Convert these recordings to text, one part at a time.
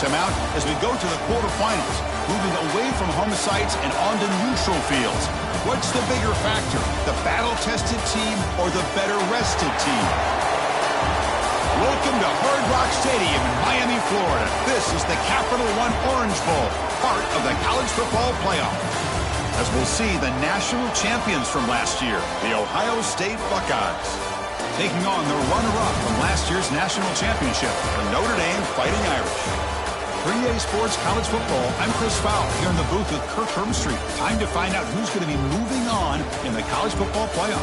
timeout as we go to the quarterfinals, moving away from home sites and onto neutral fields. What's the bigger factor, the battle-tested team or the better-rested team? Welcome to Hard Rock Stadium in Miami, Florida. This is the Capital One Orange Bowl, part of the college football playoff. As we'll see the national champions from last year, the Ohio State Buckeyes, taking on the runner-up from last year's national championship, the Notre Dame Fighting Irish. For EA Sports College Football, I'm Chris Fowler here in the booth with Kirk Hermstreet. Time to find out who's going to be moving on in the college football playoff.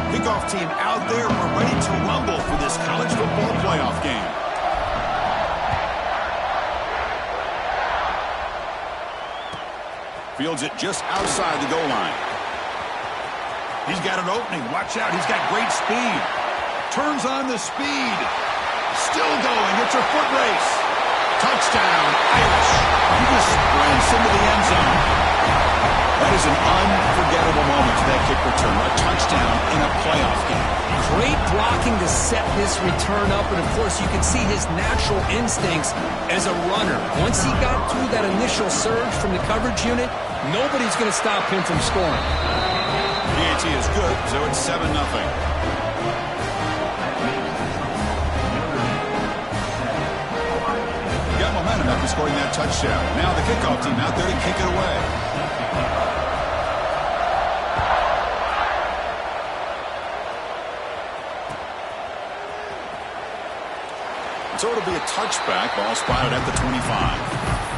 Kickoff team out there. We're ready to rumble for this college football playoff game. Fields it just outside the goal line. He's got an opening. Watch out. He's got great speed. Turns on the speed. Still going. It's a foot race. Touchdown, Irish. He just sprints into the end zone. That is an unforgettable moment to that kick return. A touchdown in a playoff game. Great blocking to set this return up, and of course you can see his natural instincts as a runner. Once he got through that initial surge from the coverage unit, nobody's going to stop him from scoring. PAT is good, so it's 7-0. Got momentum after scoring that touchdown. Now the kickoff team out there to kick it away. So it'll be a touchback. Ball spotted at the 25.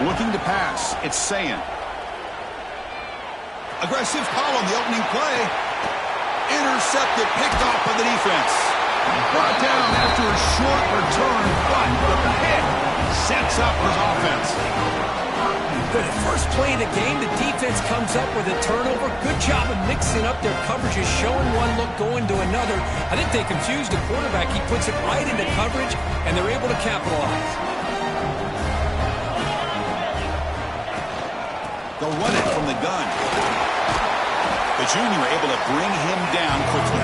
Looking to pass. It's Sayan. Aggressive call on the opening play. Intercepted, picked off by the defense. Brought down after a short return, but the pick sets up his offense. Good. First play of the game, the defense comes up with a turnover. Good job of mixing up their coverages, showing one look, going to another. I think they confused the quarterback. He puts it right into coverage, and they're able to capitalize. They'll run it from the gun. The junior able to bring him down quickly.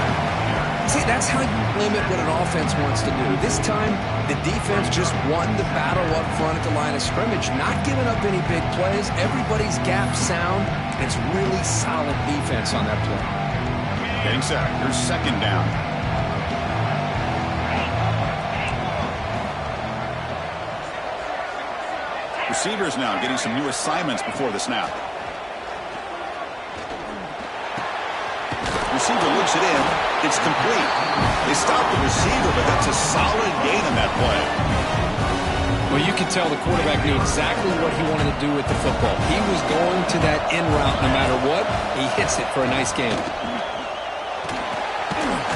See, that's how you limit what an offense wants to do. This time, the defense just won the battle up front at the line of scrimmage, not giving up any big plays. Everybody's gap sound. It's really solid defense on that play. Getting set. Here's second down. Receivers now getting some new assignments before the snap. Receiver looks it in. It's complete. They stopped the receiver, but that's a solid gain on that play. Well, you can tell the quarterback knew exactly what he wanted to do with the football. He was going to that in route no matter what. He hits it for a nice gain.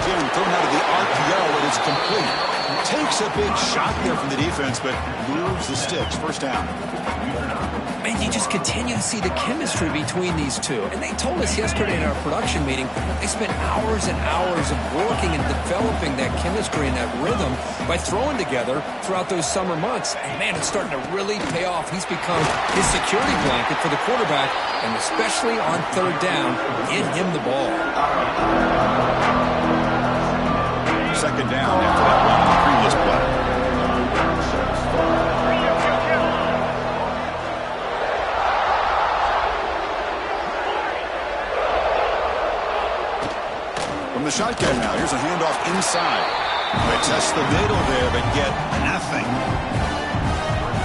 Jim thrown out of the RPO, and it's complete. Takes a big shot there from the defense, but moves the sticks. First down. And you just continue to see the chemistry between these two. And they told us yesterday in our production meeting, they spent hours and hours of working and developing that chemistry and that rhythm by throwing together throughout those summer months. And man, it's starting to really pay off. He's become his security blanket for the quarterback, and especially on third down, get him the ball. Second down after that run on the previous play. From the shotgun now, here's a handoff inside. They test the middle there, but get nothing.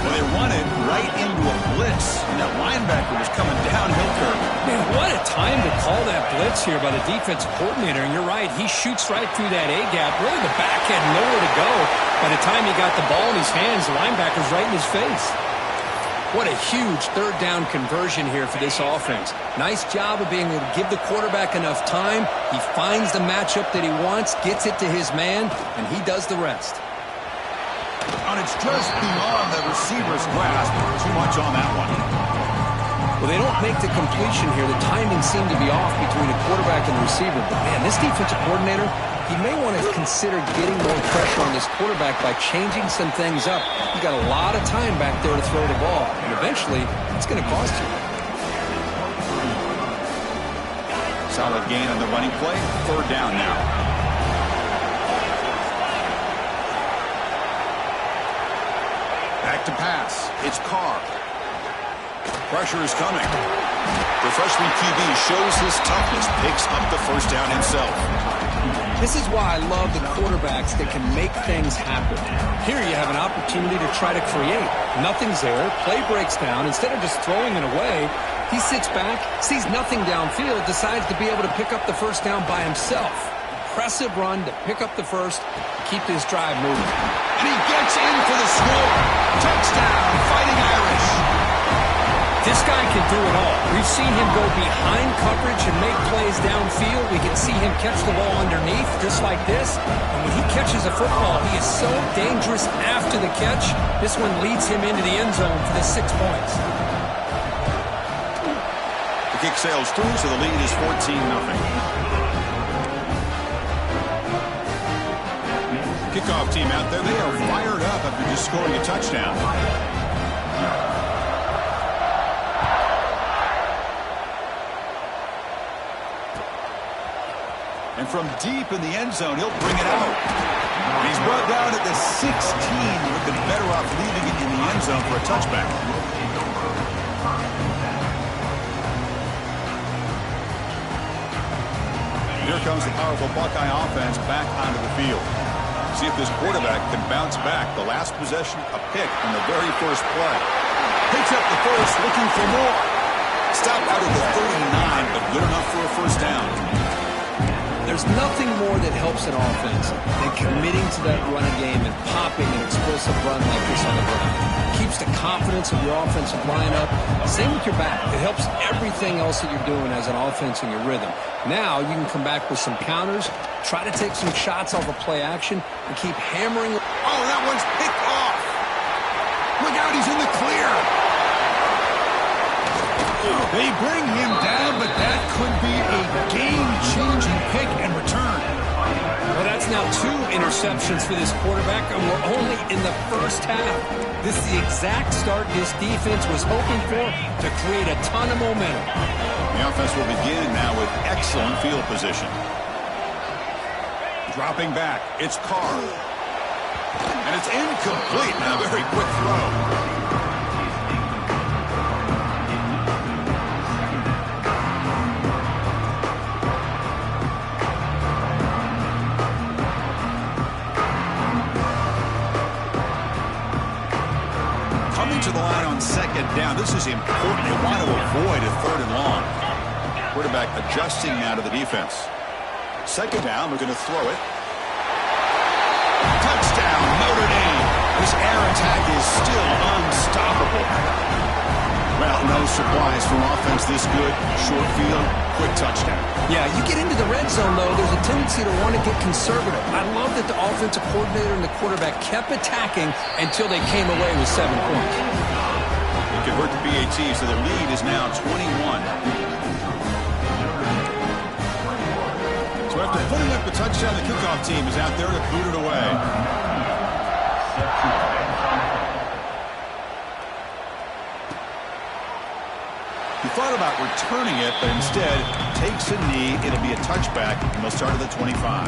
Well, they run it right into a blitz, and that linebacker was coming downhill curve. Man, what a time to call that blitz here by the defensive coordinator. And you're right, he shoots right through that A-gap. Really, the back had nowhere to go. By the time he got the ball in his hands, the linebacker's right in his face. What a huge third down conversion here for this offense. Nice job of being able to give the quarterback enough time. He finds the matchup that he wants, gets it to his man, and he does the rest. And it's just beyond the receiver's grasp. Too much on that one. Well, they don't make the completion here. The timing seemed to be off between the quarterback and the receiver. But, man, this defensive coordinator, he may want to consider getting more pressure on this quarterback by changing some things up. He's got a lot of time back there to throw the ball, and eventually it's going to cost you. Solid gain on the running play. Third down now. Back to pass. It's Carr. Pressure is coming. The freshman QB shows his toughness, picks up the first down himself. This is why I love the quarterbacks that can make things happen. Here you have an opportunity to try to create. Nothing's there. Play breaks down. Instead of just throwing it away, he sits back, sees nothing downfield, decides to be able to pick up the first down by himself. Impressive run to pick up the first, keep this drive moving. And he gets in for the score. Touchdown, Fighting Irish. This guy can do it all. We've seen him go behind coverage and make plays downfield. We can see him catch the ball underneath just like this. And when he catches a football, he is so dangerous after the catch. This one leads him into the end zone for the 6 points. The kick sails through, so the lead is 14-0. Kickoff team out there, they are fired up after just scoring a touchdown. And from deep in the end zone, he'll bring it out. And he's brought down at the 16. Would have been better off leaving it in the end zone for a touchback. Here comes the powerful Buckeye offense back onto the field. See if this quarterback can bounce back. The last possession, a pick on the very first play. Picks up the first, looking for more. Stopped out of the 39, but good enough for a first down. There's nothing more that helps an offense than committing to that running game and popping an explosive run like this on the ground. It keeps the confidence of your offensive lineup. Same with your back. It helps everything else that you're doing as an offense in your rhythm. Now you can come back with some counters, try to take some shots off of play action, and keep hammering. Oh, that one's picked off. Look out, he's in the clear. They bring him down, but that could be a game-changing pick and return. Well, that's now 2 interceptions for this quarterback, and we're only in the first half. This is the exact start this defense was hoping for to create a ton of momentum. The offense will begin now with excellent field position. Dropping back, it's Carr. And it's incomplete. A very quick throw. To the line on second down. This is important. They want to avoid a third and long. Quarterback adjusting now to the defense. Second down, we're going to throw it. Touchdown, Notre Dame. This air attack is still unstoppable. Well, no surprise from offense this good. Short field, quick touchdown. Yeah, you get into the red zone, though, there's a tendency to want to get conservative. I love that the offensive coordinator and the quarterback kept attacking until they came away with 7 points. They convert the PAT, so the lead is now 21. So after putting up the touchdown, the kickoff team is out there to boot it away. He thought about returning it, but instead takes a knee. It'll be a touchback, and they'll start at the 25.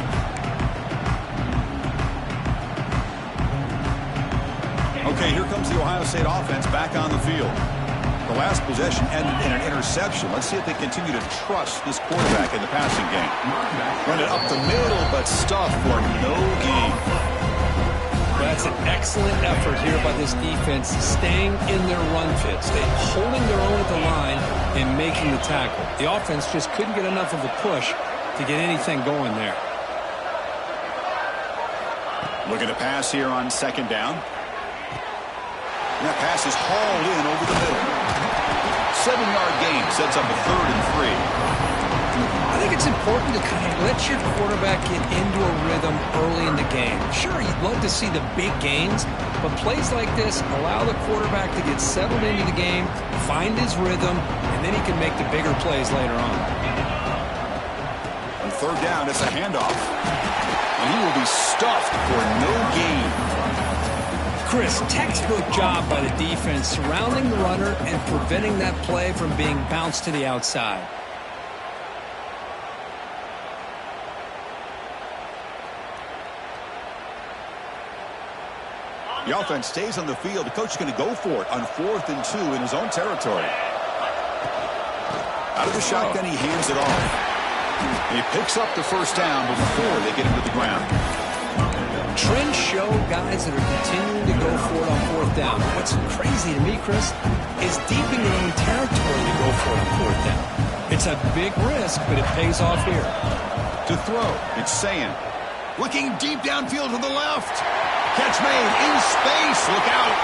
Okay, here comes the Ohio State offense back on the field. The last possession ended in an interception. Let's see if they continue to trust this quarterback in the passing game. Run it up the middle, but stuffed for no gain. That's an excellent effort here by this defense, staying in their run fit, holding their own at the line and making the tackle. The offense just couldn't get enough of a push to get anything going there. Looking to pass here on second down. That pass is hauled in over the middle. 7-yard gain sets up a 3rd and 3. I think it's important to kind of let your quarterback get into a rhythm early in the game. Sure, you'd love to see the big gains, but plays like this allow the quarterback to get settled into the game, find his rhythm, and then he can make the bigger plays later on. On 3rd down, it's a handoff. And he will be stuffed for no gain. Chris, textbook job by the defense surrounding the runner and preventing that play from being bounced to the outside. The offense stays on the field. The coach is going to go for it on 4th and 2 in his own territory. Out of the shotgun, he hands it off. He picks up the 1st down before they get him to the ground. Trends show guys that are continuing to go for it on 4th down. What's crazy to me, Chris, is deep in your own territory to go for it on 4th down. It's a big risk, but it pays off here. To throw, it's Sayin. Looking deep downfield to the left. Catch made in space. Look out.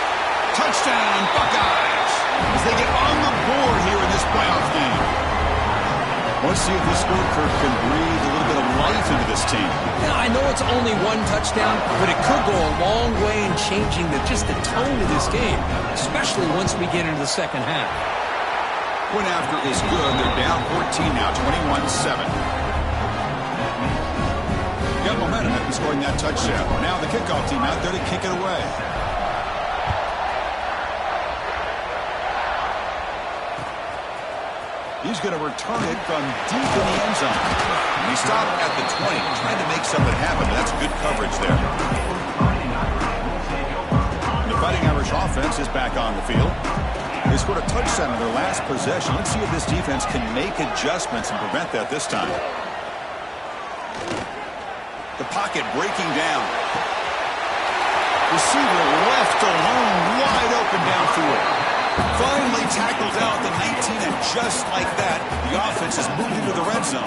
Touchdown, Buckeyes. As they get on the board here in this playoff game. Let's see if this score, Kirk, can breathe a little bit of life into this team. Now, I know it's only 1 touchdown, but it could go a long way in changing just the tone of this game, especially once we get into the second half. Point after is good. They're down 14 now, 21-7. Got momentum after scoring that touchdown. Now the kickoff team out there to kick it away. He's going to return it from deep in the end zone. He stopped at the 20, trying to make something happen. That's good coverage there. The Fighting Irish offense is back on the field. They scored a touchdown on their last possession. Let's see if this defense can make adjustments and prevent that this time. The pocket breaking down. Receiver left alone, wide open downfield. Finally tackles out the 19, and just like that, the offense has moved into the red zone.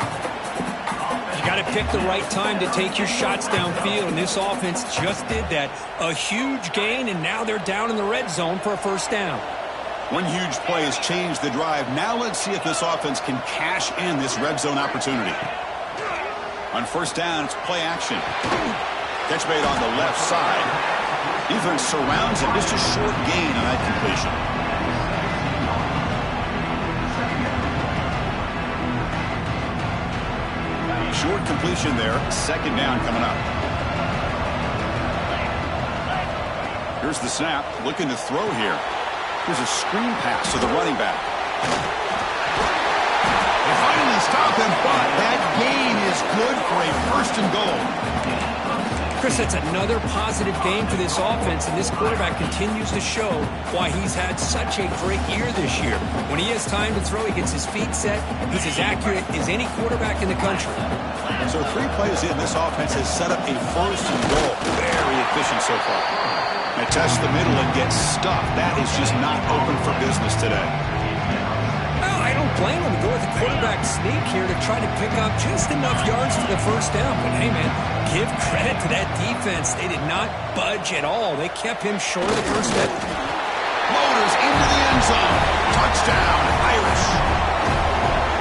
You got to pick the right time to take your shots downfield, and this offense just did that. A huge gain, and now they're down in the red zone for a 1st down. One huge play has changed the drive. Now let's see if this offense can cash in this red zone opportunity. On 1st down, it's play action. Catch made on the left side. Defense surrounds him. Just a short gain on that completion. Short completion there. 2nd down coming up. Here's the snap. Looking to throw here. Here's a screen pass to the running back. They finally stop him, but that gain is good for a 1st and goal. Chris, that's another positive game for this offense, and this quarterback continues to show why he's had such a great year this year. When he has time to throw, he gets his feet set. He's as accurate as any quarterback in the country. So 3 plays in, this offense has set up a 1st and goal. Very efficient so far. They test the middle and get stuffed. That is just not open for business today. Well, I don't blame him to go with the quarterback sneak here to try to pick up just enough yards for the 1st down. But hey, man, give credit to that defense. They did not budge at all. They kept him short of the 1st down. Motors into the end zone. Touchdown, Irish.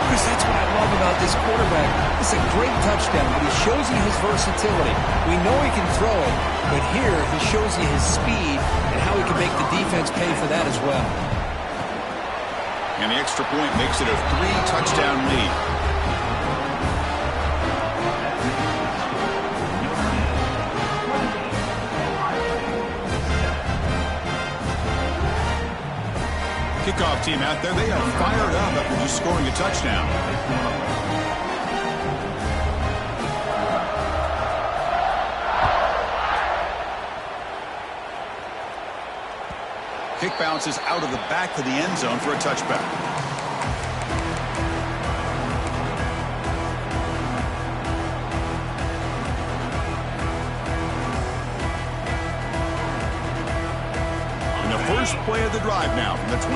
Chris, that's what I love about this quarterback. It's a great touchdown, but he shows you his versatility. We know he can throw it, but here he shows you his speed and how he can make the defense pay for that as well. And the extra point makes it a 3-touchdown lead. Kickoff team out there, they are fired up after just scoring a touchdown. Kick bounces out of the back of the end zone for a touchback. First play of the drive now from the 25.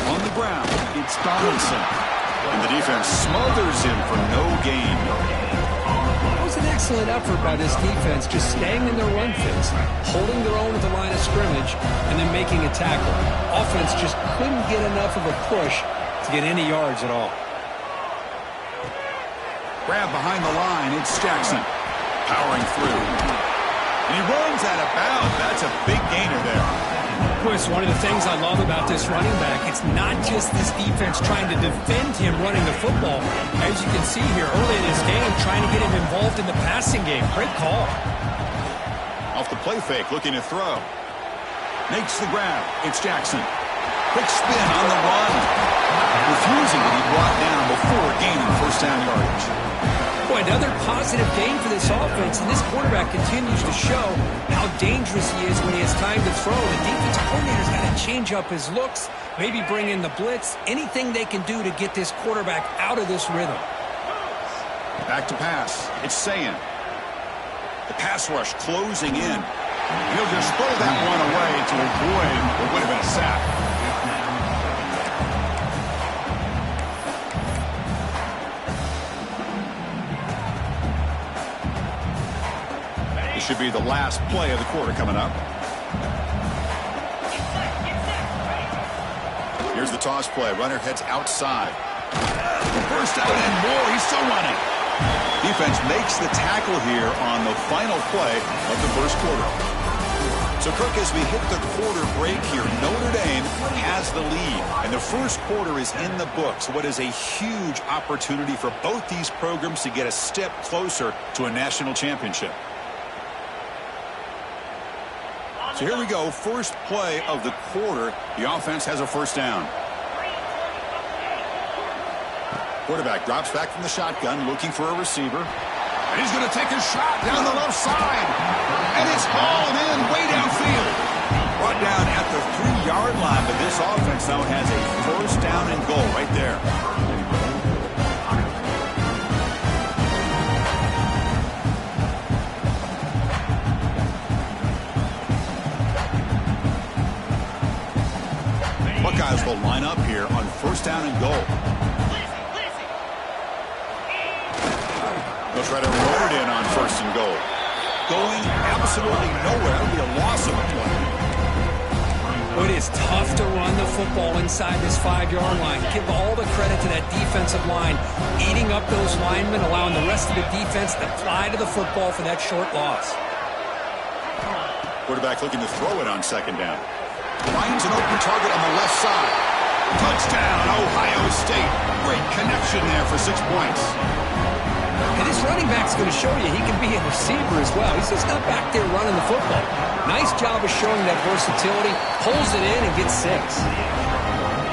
On the ground, it's Donaldson. And the defense smothers him for no gain. It was an excellent effort by this defense, just staying in their run fits, holding their own at the line of scrimmage, and then making a tackle. Offense just couldn't get enough of a push to get any yards at all. Grab behind the line. It's Jackson. Powering through. And he runs out of bounds. That's a big gainer there. Chris, one of the things I love about this running back, it's not just this defense trying to defend him running the football. As you can see here early in this game, trying to get him involved in the passing game. Great call. Off the play fake, looking to throw. Makes the grab. It's Jackson. Quick spin on the run. Refusing to be brought down before gaining first down yardage. Boy, another positive gain for this offense, and this quarterback continues to show how dangerous he is when he has time to throw. The defensive coordinator's got to change up his looks, maybe bring in the blitz, anything they can do to get this quarterback out of this rhythm. Back to pass. It's Sayin. The pass rush closing in. He'll just throw that one away to avoid what would have been a sack. Should be the last play of the quarter coming up. Here's the toss play. Runner heads outside. First down and more. He's still running. Defense makes the tackle here on the final play of the first quarter. So, Kirk, as we hit the quarter break here, Notre Dame has the lead, and the first quarter is in the books. What is a huge opportunity for both these programs to get a step closer to a national championship. So here we go, first play of the quarter. The offense has a first down. Quarterback drops back from the shotgun, looking for a receiver. And he's going to take a shot down the left side. And it's hauled in way downfield. Brought down at the 3-yard line, but this offense now has a first down and goal right there. Buckeyes will line up here on first down and goal. They'll try to roll it in on first and goal. Going absolutely nowhere. That'll be a loss of a play. It is tough to run the football inside this 5-yard line. Give all the credit to that defensive line, eating up those linemen, allowing the rest of the defense to fly to the football for that short loss. Quarterback looking to throw it on second down. Finds an open target on the left side. Touchdown, Ohio State. Great connection there for 6 points. And this running back's going to show you he can be a receiver as well. He's just not back there running the football. Nice job of showing that versatility. Pulls it in and gets 6.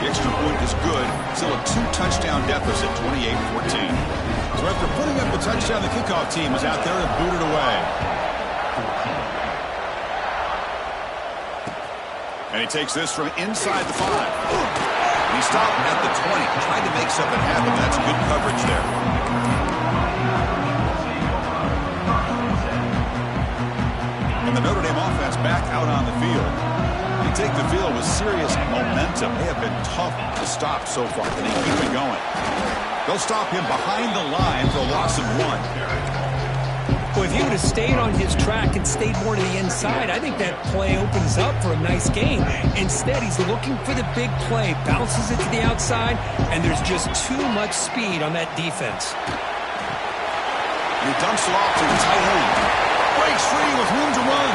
The extra point is good. Still a 2-touchdown deficit, 28-14. So after putting up the touchdown, the kickoff team is out there to boot it away. And he takes this from inside the 5. And he stopped at the 20. Tried to make something happen. That's good coverage there. And the Notre Dame offense back out on the field. They take the field with serious momentum. They have been tough to stop so far, and they keep it going. They'll stop him behind the line for a loss of 1. Well, if he would have stayed on his track and stayed more to the inside, I think that play opens up for a nice gain. Instead, he's looking for the big play, bounces it to the outside, and there's just too much speed on that defense. And he dumps it off to the tight end. Breaks free with room to run.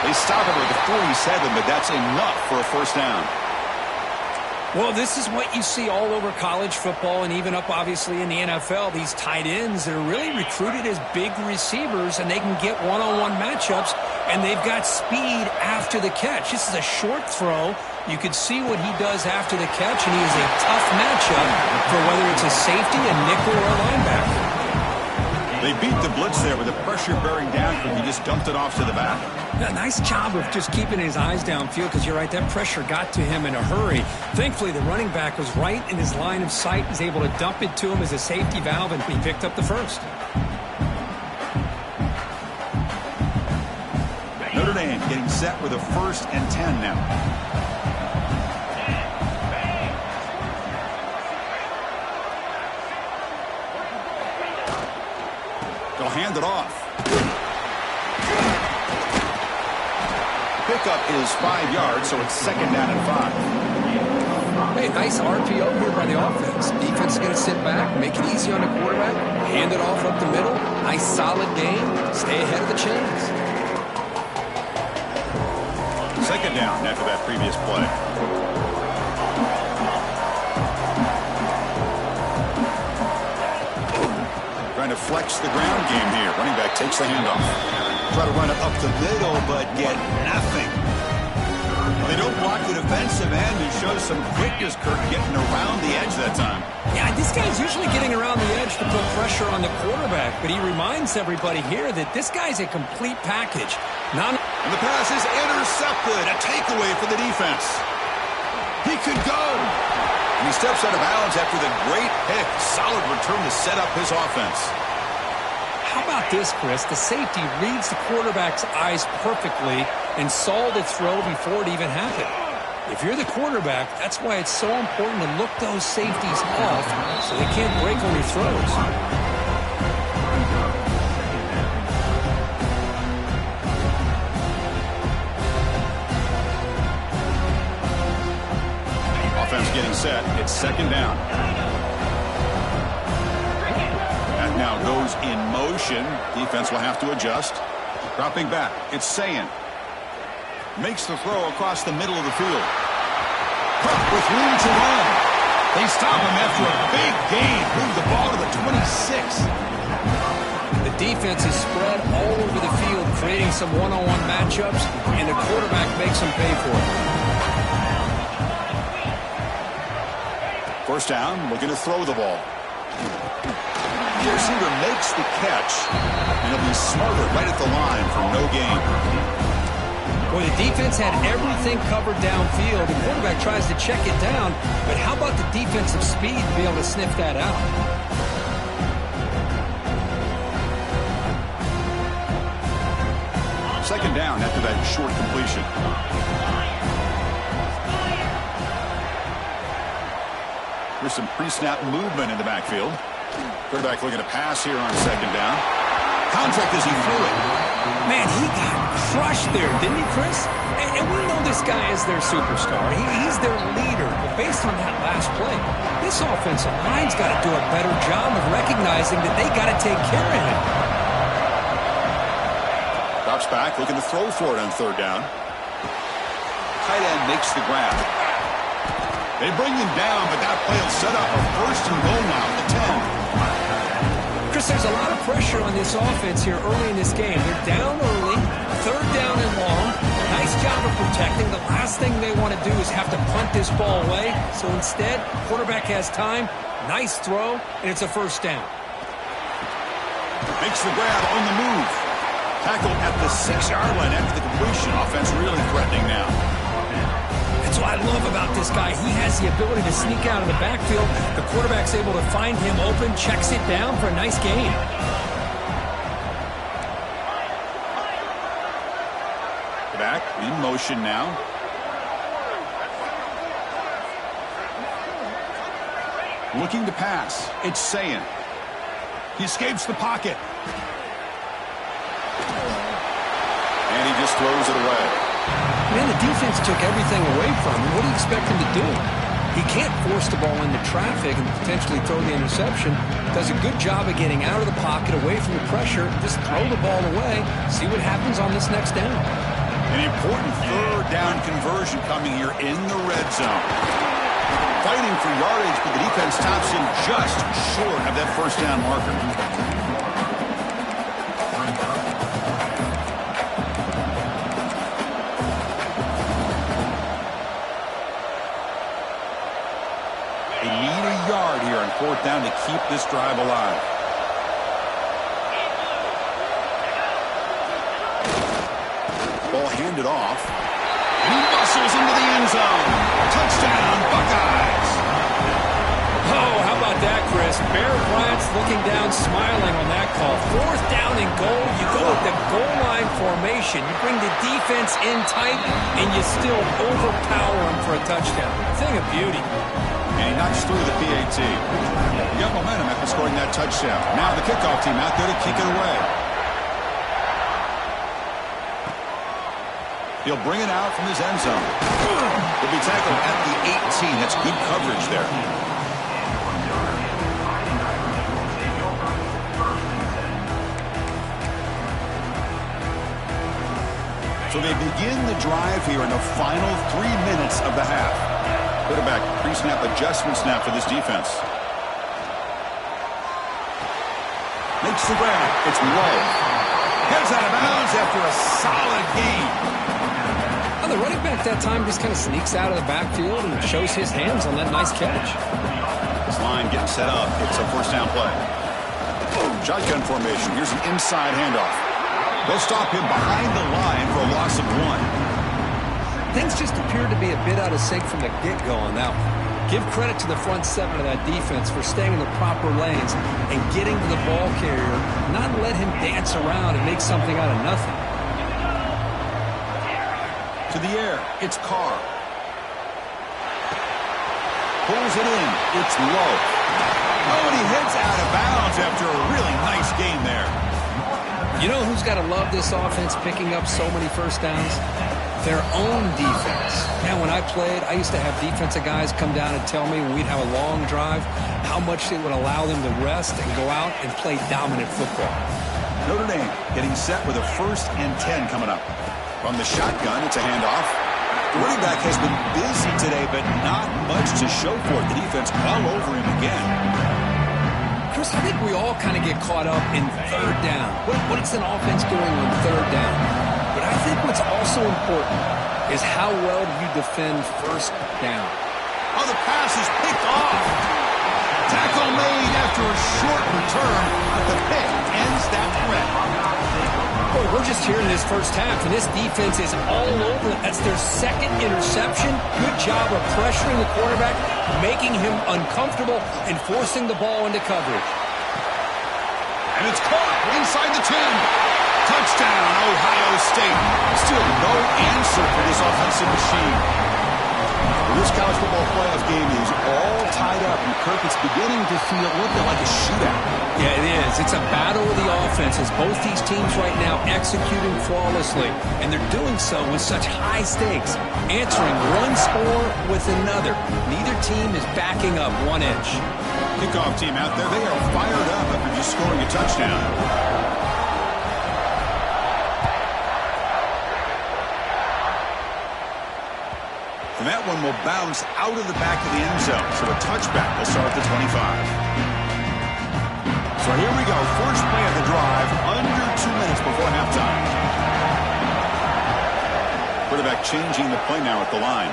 They stop it with the 47, but that's enough for a first down. Well, this is what you see all over college football and even up, obviously, in the NFL. These tight ends that are really recruited as big receivers, and they can get one-on-one matchups, and they've got speed after the catch. This is a short throw. You can see what he does after the catch, and he is a tough matchup for whether it's a safety, a nickel, or a linebacker. They beat the blitz there with the pressure bearing down, but he just dumped it off to the back. Yeah, nice job of just keeping his eyes downfield, because you're right, that pressure got to him in a hurry. Thankfully, the running back was right in his line of sight. He's able to dump it to him as a safety valve, and he picked up the first. Notre Dame getting set with a 1st and 10 now. hand it off. Pickup is 5 yards, so it's 2nd down and 5. Hey, nice RPO here by the offense. Defense is going to sit back, make it easy on the quarterback, hand it off up the middle. Nice solid gain. Stay ahead of the chains. 2nd down after that previous play. Trying to flex the ground game here. Running back takes the handoff. Try to run it up the middle, but get nothing. They don't block the defensive end, who shows some quickness, Kirk, getting around the edge that time. Yeah, this guy's usually getting around the edge to put pressure on the quarterback, but he reminds everybody here that this guy's a complete package. And the pass is intercepted. A takeaway for the defense. He could go. And he steps out of bounds after the great pick. Solid return to set up his offense. How about this, Chris? The safety reads the quarterback's eyes perfectly and saw the throw before it even happened. If you're the quarterback, that's why it's so important to look those safeties off so they can't break on your throws. Offense getting set. It's 2nd down. That now goes in motion. Defense will have to adjust. Dropping back. It's Sayin. Makes the throw across the middle of the field. Cook with room to run. They stop him after a big gain. Move the ball to the 26. The defense is spread all over the field, creating some one-on-one matchups, and the quarterback makes them pay for it. 1st down, looking to throw the ball. The receiver makes the catch, and he'll be smarter right at the line for no gain. Well, the defense had everything covered downfield. The quarterback tries to check it down, but how about the defensive speed to be able to sniff that out? Second down after that short completion. There's some pre-snap movement in the backfield. Quarterback looking to pass here on 2nd down. Contact as he threw it. Man, he got crushed there, didn't he, Chris? And we know this guy is their superstar. He's their leader. But based on that last play, this offensive line's got to do a better job of recognizing that they got to take care of him. Drops back, looking to throw for it on 3rd down. Tight end makes the grab. They bring him down, but that play will set up a 1st and goal now at the 10. Chris, there's a lot of pressure on this offense here early in this game. They're down early, 3rd down and long. Nice job of protecting. The last thing they want to do is have to punt this ball away. So instead, quarterback has time, nice throw, and it's a 1st down. Makes the grab on the move. Tackled at the 6-yard line after the completion. Offense really threatening now. That's what I love about this guy. He has the ability to sneak out of the backfield. The quarterback's able to find him open, checks it down for a nice gain. Back in motion now. Looking to pass. It's Sayin. He escapes the pocket. And he just throws it away. Man, the defense took everything away from him. What do you expect him to do? He can't force the ball into traffic and potentially throw the interception. Does a good job of getting out of the pocket, away from the pressure. Just throw the ball away. See what happens on this next down. An important 3rd down conversion coming here in the red zone. Fighting for yardage, but the defense stops him just short of that 1st down marker. They need a yard here on 4th down to keep this drive alive. Ball handed off. He muscles into the end zone. Touchdown, Buckeyes. Oh, how about that, Chris? Bear Bryant's looking down, smiling on that call. 4th down and goal. You go with the goal line formation. You bring the defense in tight, and you still overpower them for a touchdown. Thing of beauty. And he knocks through the PAT. He got momentum after scoring that touchdown. Now the kickoff team out there to kick it away. He'll bring it out from his end zone. He'll be tackled at the 18. That's good coverage there. So they begin the drive here in the final 3 minutes of the half. Quarterback pre-snap adjustment snap for this defense. Makes the grab. It's low. Heads out of bounds after a solid gain. Well, the running back that time just kind of sneaks out of the backfield and shows his hands on that nice catch. This line getting set up. It's a first down play. Shotgun formation. Here's an inside handoff. They'll stop him behind the line for a loss of 1. Things just appeared to be a bit out of sync from the get-go on that one. Give credit to the front seven of that defense for staying in the proper lanes and getting to the ball carrier, not let him dance around and make something out of nothing. To the air, it's Carr. Pulls it in, it's low. Oh, and he heads out of bounds after a really nice game there. You know who's got to love this offense picking up so many first downs? Their own defense. Man, when I played, I used to have defensive guys come down and tell me when we'd have a long drive how much it would allow them to rest and go out and play dominant football. Notre Dame getting set with a 1st and 10 coming up. From the shotgun, it's a handoff. The running back has been busy today, but not much to show for it. The defense all over him again. Chris, I think we all kind of get caught up in third down. What's an offense doing on third down? But I think what's also important is how well do you defend first down. Oh, the pass is picked off. Tackle made after a short return, but the pick ends that threat. Boy, we're just here in this first half, and this defense is all over it. That's their 2nd interception. Good job of pressuring the quarterback, making him uncomfortable, and forcing the ball into coverage. And it's caught inside the 10. Touchdown, Ohio State. Still no answer for this offensive machine. This college football playoff game is all tied up, and Kirk, it's beginning to feel a little bit like a shootout. Yeah, it is. It's a battle of the offenses. Both these teams right now executing flawlessly, and they're doing so with such high stakes, answering one score with another. Neither team is backing up 1 inch. Kickoff team out there, they are fired up after just scoring a touchdown. And that one will bounce out of the back of the end zone. So a touchback will start at the 25. So here we go. First play of the drive, under 2 minutes before halftime. Quarterback changing the play now at the line.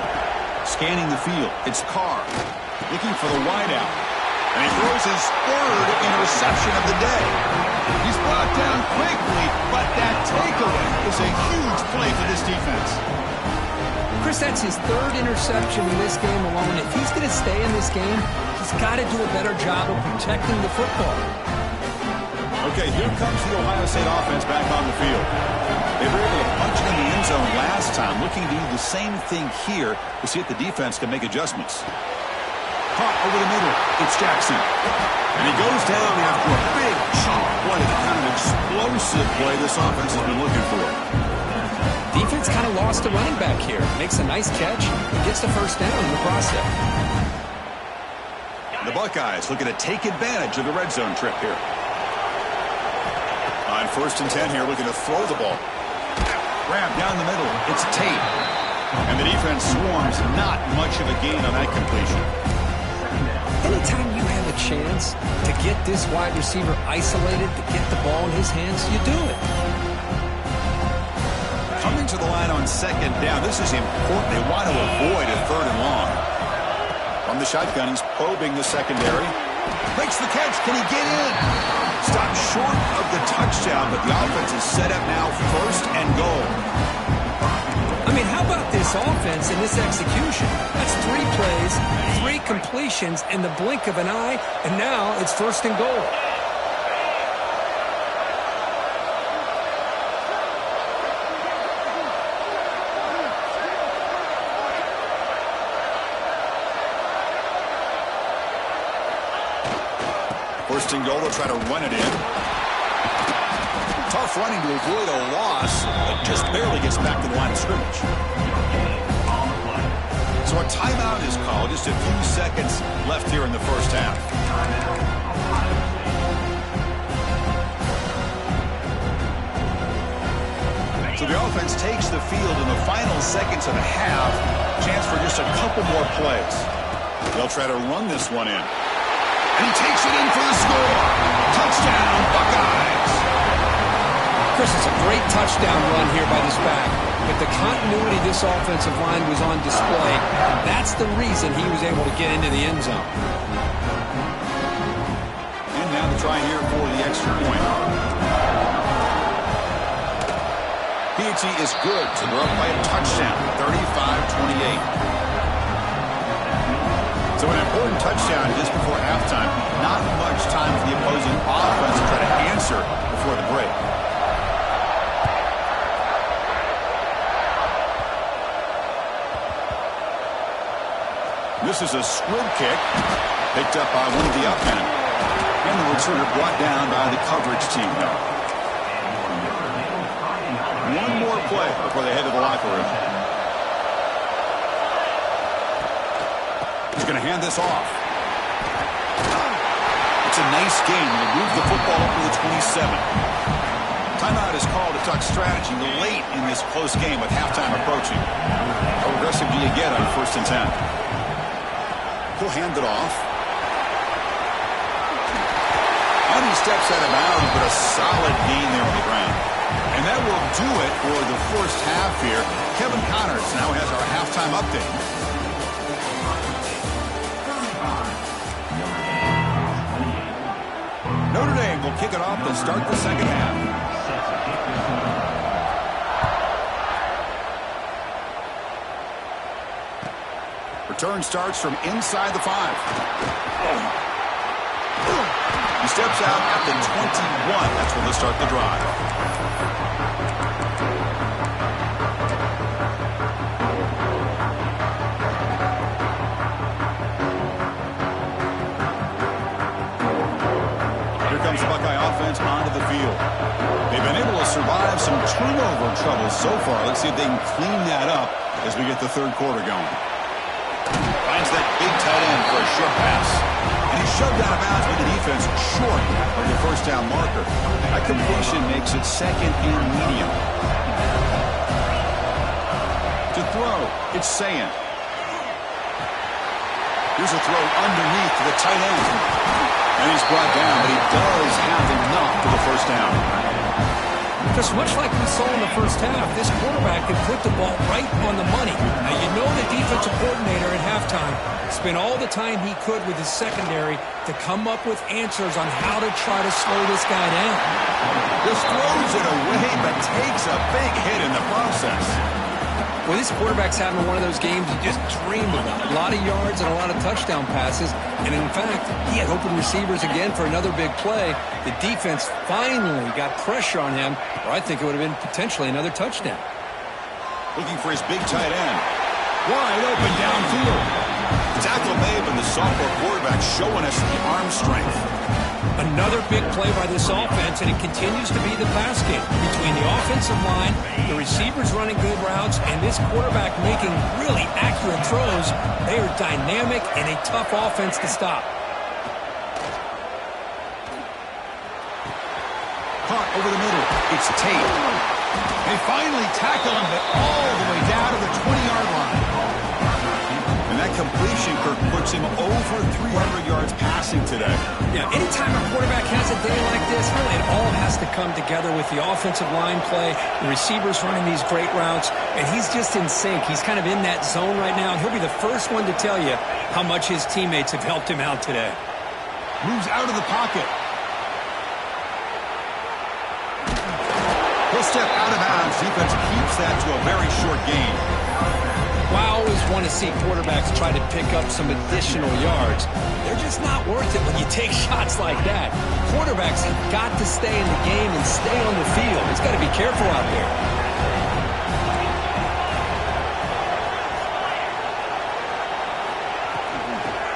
Scanning the field. It's Carr looking for the wideout. And he throws his 3rd interception of the day. He's brought down quickly, but that takeaway is a huge play for this defense. Chris, that's his 3rd interception in this game alone. If he's going to stay in this game, he's got to do a better job of protecting the football. Okay, here comes the Ohio State offense back on the field. They were able to punch it in the end zone last time, looking to do the same thing here to see if the defense can make adjustments. Caught over the middle. It's Jackson. And he goes down after a big chunk play, the kind of explosive play this offense has been looking for. Defense kind of lost the running back here. Makes a nice catch and gets the first down in the process. The Buckeyes looking to take advantage of the red zone trip here. On 1st and 10 here, looking to throw the ball. Grab down the middle. It's Tate. And the defense swarms. Not much of a gain on that completion. Anytime you have a chance to get this wide receiver isolated, to get the ball in his hands, you do it. Coming to the line on 2nd down. This is important. They want to avoid a 3rd and long. From the shotgun, he's probing the secondary. Makes the catch. Can he get in? Stopped short of the touchdown, but the offense is set up now 1st and goal. I mean, how about this offense and this execution? That's 3 plays, 3 completions in the blink of an eye, and now it's 1st and goal. First and goal, they'll try to run it in. Tough running to avoid a loss, but just barely gets back to the line of scrimmage. So a timeout is called. Just a few seconds left here in the first half. So the offense takes the field in the final seconds of the half. Chance for just a couple more plays. They'll try to run this one in. And he takes it in for the score. Touchdown, Buckeyes. Chris, it's a great touchdown run here by this back. But the continuity of this offensive line was on display. And that's the reason he was able to get into the end zone. And now to try here for the extra point. P&T is good, so they're up by a touchdown, 35-28. So an important touchdown just before halftime. Not much time for the opposing offense to try to answer before the break. This is a squib kick, picked up by one of the upmen. And the returner brought down by the coverage team now. One more play before they head to the locker room. He's going to hand this off. It's a nice game. They move the football up to the 27. Timeout is called to talk strategy late in this close game with halftime approaching. How aggressive do you get on 1st and 10? He'll hand it off. And he steps out of bounds, but a solid gain there on the ground. And that will do it for the first half here. Kevin Connors now has our halftime update. Notre Dame will kick it off to start the second half. Return starts from inside the 5. He steps out at the 21. That's when they start the drive. Here comes the Buckeye offense onto the field. They've been able to survive some turnover trouble so far. Let's see if they can clean that up as we get the third quarter going. Finds that big tight end for a short pass. And he's shoved out of bounds with the defense short of the first down marker. That completion makes it second and medium. To throw, it's Saying. Here's a throw underneath to the tight end. And he's brought down, but he does have enough for the first down. Just much like we saw in the first half, this quarterback could put the ball right on the money. Now, you know the defensive coordinator at halftime spent all the time he could with his secondary to come up with answers on how to try to slow this guy down. Just throws it away, but takes a big hit in the process. Well, this quarterback's having one of those games you just dream about. A lot of yards and a lot of touchdown passes. And in fact, he had open receivers again for another big play. The defense finally got pressure on him, or I think it would have been potentially another touchdown. Looking for his big tight end. Wide open downfield. Tackle made, but the sophomore quarterback showing us the arm strength. Another big play by this offense, and it continues to be the pass game. Between the offensive line, the receivers running good routes, and this quarterback making really accurate throws, they are dynamic and a tough offense to stop. Caught over the middle. It's Tate. They finally tackle him all the way down to the 20-yard line. And that completion, Kirk, puts him over 300 yards passing today. Yeah, anytime a quarterback has a day like this, really it all has to come together with the offensive line play, the receivers running these great routes, and he's just in sync. He's kind of in that zone right now, and he'll be the first one to tell you how much his teammates have helped him out today. Moves out of the pocket. He'll step out of bounds. Defense keeps that to a very short gain. Well, I always want to see quarterbacks try to pick up some additional yards. They're just not worth it when you take shots like that. Quarterbacks have got to stay in the game and stay on the field. It's got to be careful out there.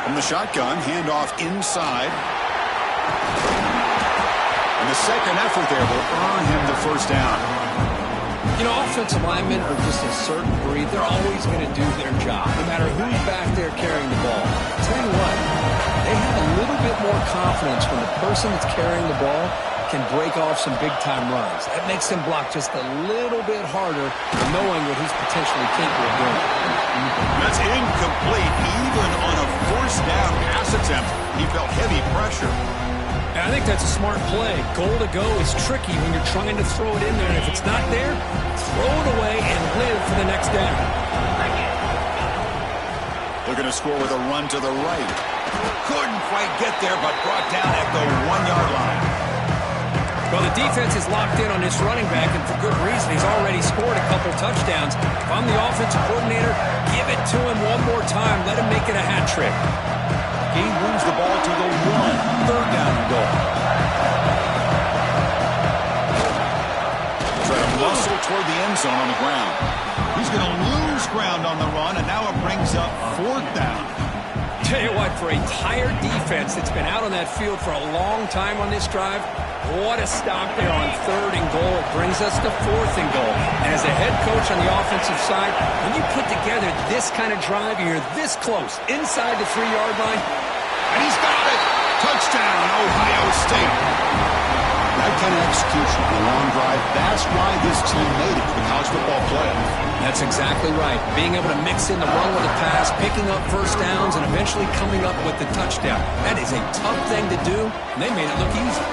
From the shotgun, handoff inside. And the second effort there will earn him the first down. You know, offensive linemen are just a certain breed. They're always going to do their job, no matter who's back there carrying the ball. I'll tell you what, they have a little bit more confidence when the person that's carrying the ball can break off some big-time runs. That makes them block just a little bit harder, knowing what he's potentially capable of doing. That's incomplete. Even on a first down pass attempt, he felt heavy pressure. I think that's a smart play. Goal to go is tricky when you're trying to throw it in there. And if it's not there, throw it away and live for the next down. They're going to score with a run to the right. Couldn't quite get there, but brought down at the 1-yard line. Well, the defense is locked in on this running back, and for good reason. He's already scored a couple touchdowns. If I'm the offensive coordinator, give it to him one more time. Let him make it a hat trick. He moves the ball to the 1. Third down and goal. Try to muscle toward the end zone on the ground. He's going to lose ground on the run, and now it brings up fourth down. Tell you what, for a tired defense that's been out on that field for a long time on this drive, what a stop there on third and goal. It brings us to fourth and goal. And as a head coach on the offensive side, when you put together this kind of drive, you're this close, inside the 3-yard line. And he's got it! Touchdown, Ohio State! That kind of execution on a long drive, that's why this team made it to the college football playoff. That's exactly right. Being able to mix in the run with the pass, picking up first downs, and eventually coming up with the touchdown. That is a tough thing to do, and they made it look easy.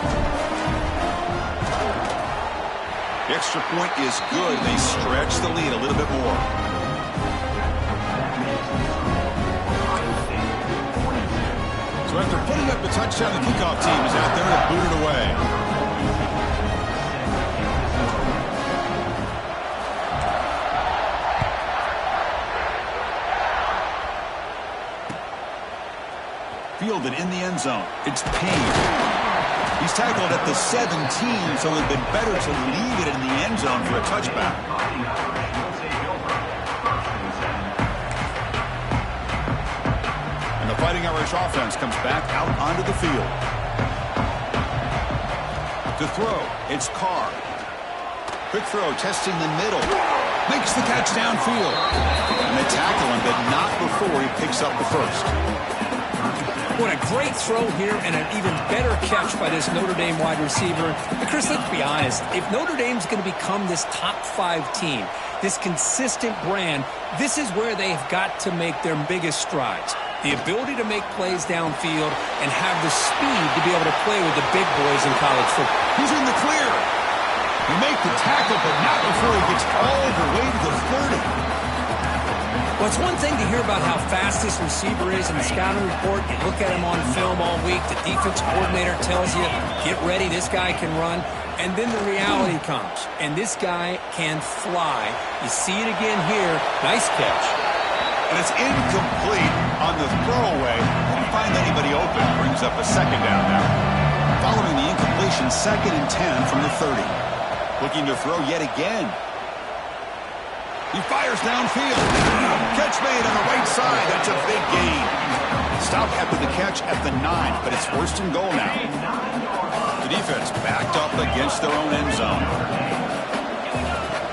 The extra point is good. They stretch the lead a little bit more. So after putting up the touchdown, the kickoff team is out there to boot it away. Fielded in the end zone. It's Payne. He's tackled at the 17, so it would have been better to leave it in the end zone for a touchback. And the Fighting Irish offense comes back out onto the field. To throw, it's Carr. Quick throw, testing the middle. Makes the catch downfield. And they tackle him, but not before he picks up the first. What a great throw here and an even better catch by this Notre Dame wide receiver. But Chris, let's be honest. If Notre Dame's going to become this top 5 team, this consistent brand, this is where they've got to make their biggest strides. The ability to make plays downfield and have the speed to be able to play with the big boys in college football. He's in the clear. He make the tackle, but not before he gets all the way to the 30. Well, it's one thing to hear about how fast this receiver is in the scouting report. You look at him on film all week. The defense coordinator tells you, get ready, this guy can run. And then the reality comes, and this guy can fly. You see it again here. Nice catch. And it's incomplete on the throwaway. Didn't find anybody open. Brings up a second down now. Following the incompletion, 2nd and 10 from the 30. Looking to throw yet again. He fires downfield. Catch made on the right side. That's a big gain. Stop after the catch at the 9, but it's 1st and goal now. The defense backed up against their own end zone.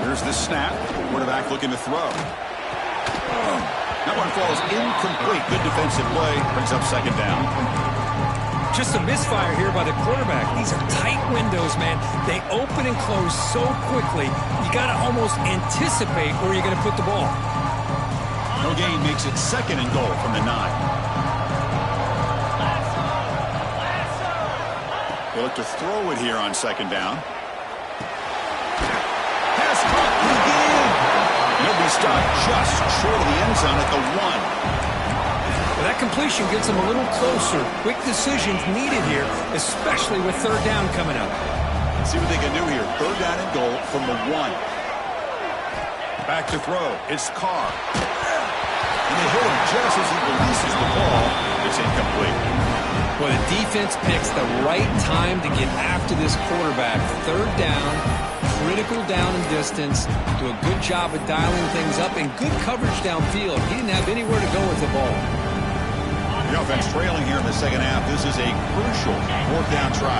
Here's the snap. Quarterback looking to throw. That one falls incomplete. Good defensive play. Brings up 2nd down. Just a misfire here by the quarterback. These are tight windows, man. They open and close so quickly. You got to almost anticipate where you're going to put the ball. No gain makes it 2nd and goal from the 9. They look to throw it here on 2nd down. Pass caught again. Nobody stopped just short of the end zone at the 1. Well, that completion gets them a little closer. Quick decisions needed here, especially with 3rd down coming up. Let's see what they can do here. 3rd down and goal from the 1. Back to throw. It's Carr. And they hit him just as he releases the ball. It's incomplete. Well, the defense picks the right time to get after this quarterback. 3rd down, critical down and distance. Do a good job of dialing things up and good coverage downfield. He didn't have anywhere to go with the ball. The offense trailing here in the 2nd half. This is a crucial 4th down try.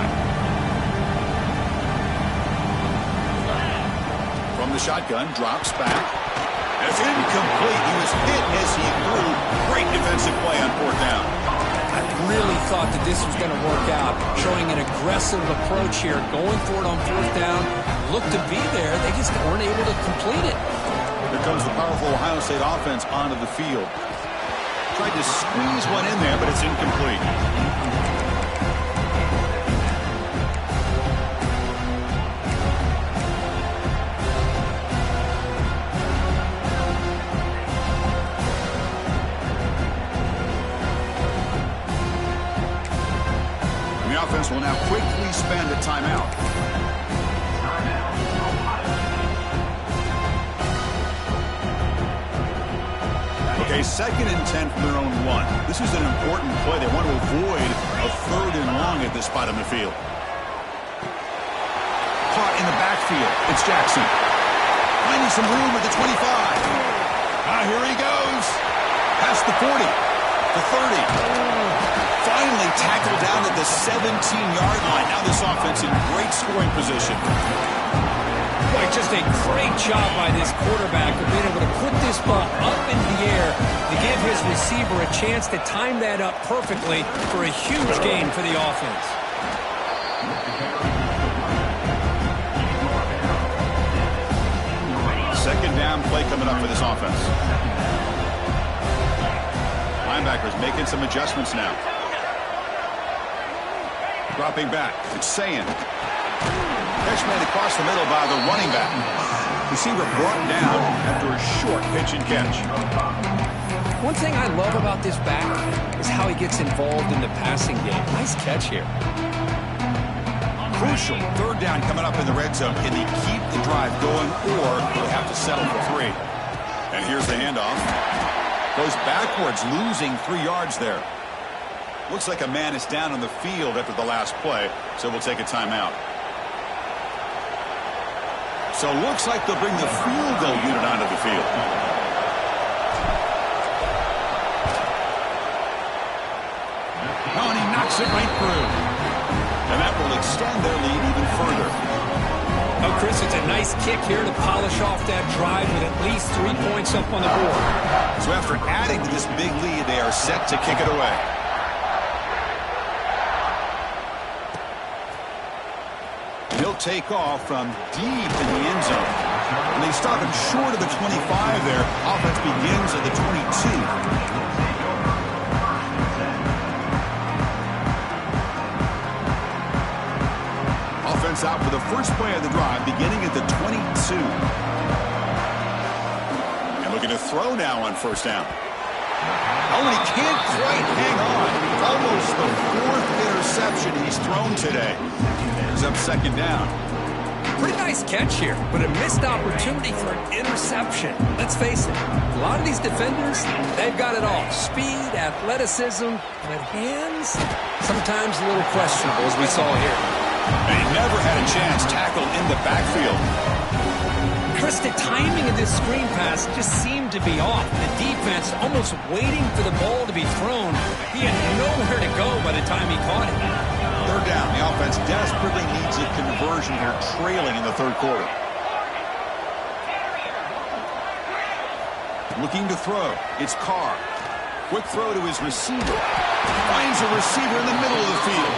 shotgun, drops back. It's incomplete. He was hit as he threw. Great defensive play on 4th down. I really thought that this was going to work out, showing an aggressive approach here, going for it on 4th down. Looked to be there. They just weren't able to complete it. Here comes the powerful Ohio State offense onto the field. Tried to squeeze one in there, but it's incomplete. The offense will now quickly spend a timeout. Okay, 2nd and 10 from their own 1. This is an important play. They want to avoid a 3rd and long at this spot on the field. Caught in the backfield. It's Jackson. Finding some room at the 25. Here he goes. Past the 40. The 30. Finally tackled down at the 17-yard line. Now this offense in great scoring position. Boy, just a great job by this quarterback of being able to put this ball up in the air to give his receiver a chance to time that up perfectly for a huge gain for the offense. Second down play coming up for this offense. Linebackers making some adjustments now. Dropping back. It's Sayin. Catch made across the middle by the running back. Receiver brought down after a short pitch and catch. One thing I love about this back is how he gets involved in the passing game. Nice catch here. Crucial 3rd down coming up in the red zone. Can they keep the drive going, or do they have to settle for 3? And here's the handoff. Goes backwards, losing 3 yards there. Looks like a man is down on the field after the last play, so we'll take a timeout. So looks like they'll bring the field goal unit onto the field. Oh, and he knocks it right through. And that will extend their lead even further. Oh, Chris, it's a nice kick here to polish off that drive with at least 3 points up on the board. So after adding to this big lead, they are set to kick it away. He'll take off from deep in the end zone. And they stop him short of the 25 there. Offense begins at the 22. Offense out for the first play of the drive, beginning at the 22. And looking to throw now on 1st down. Oh, and he can't quite hang on. Almost the 4th interception he's thrown today. Up 2nd down. Pretty nice catch here, but a missed opportunity for an interception. Let's face it, a lot of these defenders, they've got it all. Speed, athleticism, but hands, sometimes a little questionable, as we saw here. And he never had a chance tackled in the backfield. Chris, the timing of this screen pass just seemed to be off. The defense almost waiting for the ball to be thrown. He had nowhere to go by the time he caught it. 3rd down. The offense desperately needs a conversion here, trailing in the 3rd quarter. Looking to throw. It's Carr. Quick throw to his receiver. Finds a receiver in the middle of the field.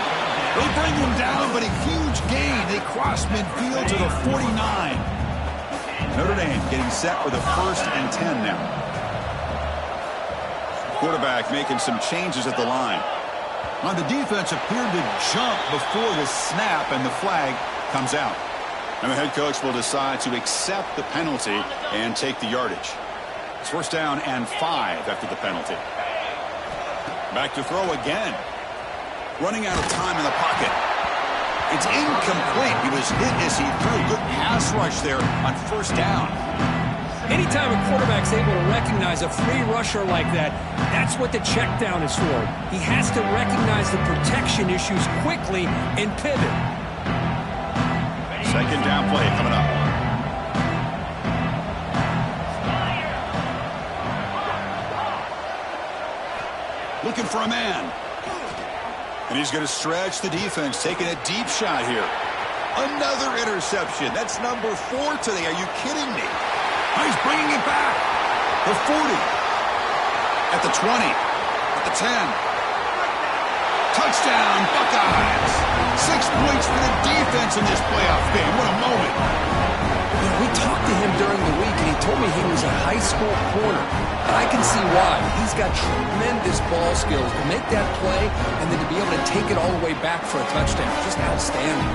They bring him down, but a huge gain. They cross midfield to the 49. Notre Dame getting set for the 1st and 10 now. Quarterback making some changes at the line. On the defense appeared to jump before the snap, and the flag comes out. And the head coach will decide to accept the penalty and take the yardage. It's 1st down and 5 after the penalty. Back to throw again. Running out of time in the pocket. It's incomplete. He was hit as he threw. Good pass rush there on 1st down. Anytime a quarterback's able to recognize a free rusher like that, that's what the check down is for. He has to recognize the protection issues quickly and pivot. 2nd down play coming up. Looking for a man. And he's going to stretch the defense, taking a deep shot here. Another interception. That's number 4 today. Are you kidding me? Oh, he's bringing it back. The 40. At the 20. At the 10. Touchdown, Buckeyes. 6 points for the defense in this playoff game. What a moment. You know, we talked to him during the week, and he told me he was a high school corner. And I can see why. He's got tremendous ball skills to make that play and then to be able to take it all the way back for a touchdown. Just outstanding.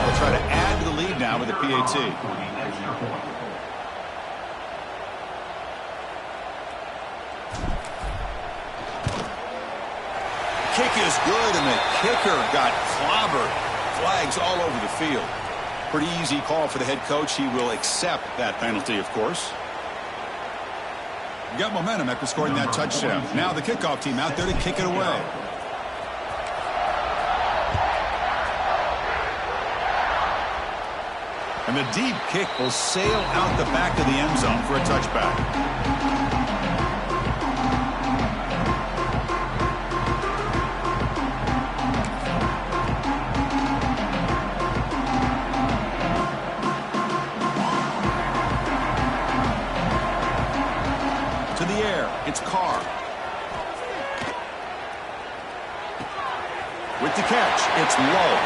They'll try to add to the lead now with the PAT. Kick is good, and the kicker got clobbered. Flags all over the field. Pretty easy call for the head coach. He will accept that penalty, of course. You got momentum after scoring that touchdown. Now the kickoff team out there to kick it away. And the deep kick will sail out the back of the end zone for a touchback. It's Carr. With the catch, it's low.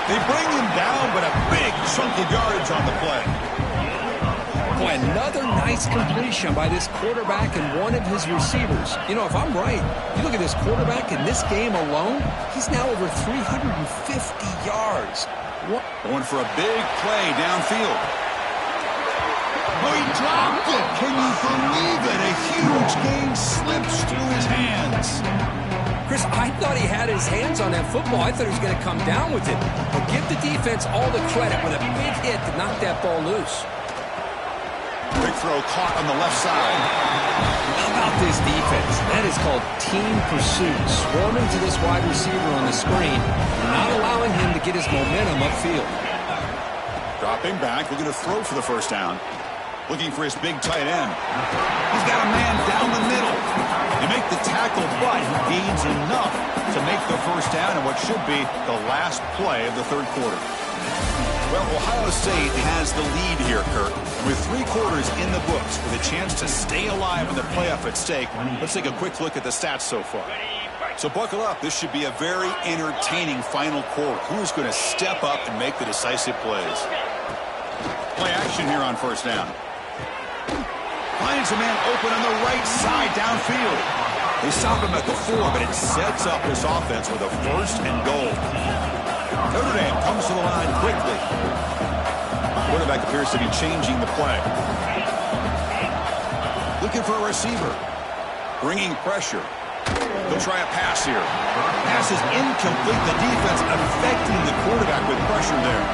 They bring him down, but a big chunk of yardage on the play. Boy, another nice completion by this quarterback and one of his receivers. You know, if I'm right, you look at this quarterback in this game alone, he's now over 350 yards. Going for a big play downfield. Oh, he dropped it. Can you believe it? A huge gain slips through his hands. Chris, I thought he had his hands on that football. I thought he was going to come down with it. But give the defense all the credit with a big hit to knock that ball loose. Big throw caught on the left side. How about this defense? That is called team pursuit. Swarming to this wide receiver on the screen, not allowing him to get his momentum upfield. Dropping back, looking to throw for the first down. Looking for his big tight end. He's got a man down the middle. They make the tackle, but he gains enough to make the first down in what should be the last play of the third quarter. Well, Ohio State has the lead here, Kirk. And with 3 quarters in the books with a chance to stay alive in the playoff at stake, let's take a quick look at the stats so far. So buckle up. This should be a very entertaining final quarter. Who's going to step up and make the decisive plays? Play action here on first down. Finds a man open on the right side downfield. They stop him at the 4, but it sets up this offense with a first and goal. Notre Dame comes to the line quickly. Quarterback appears to be changing the play. Looking for a receiver. Bringing pressure. He'll try a pass here. Pass is incomplete. The defense affecting the quarterback with pressure there.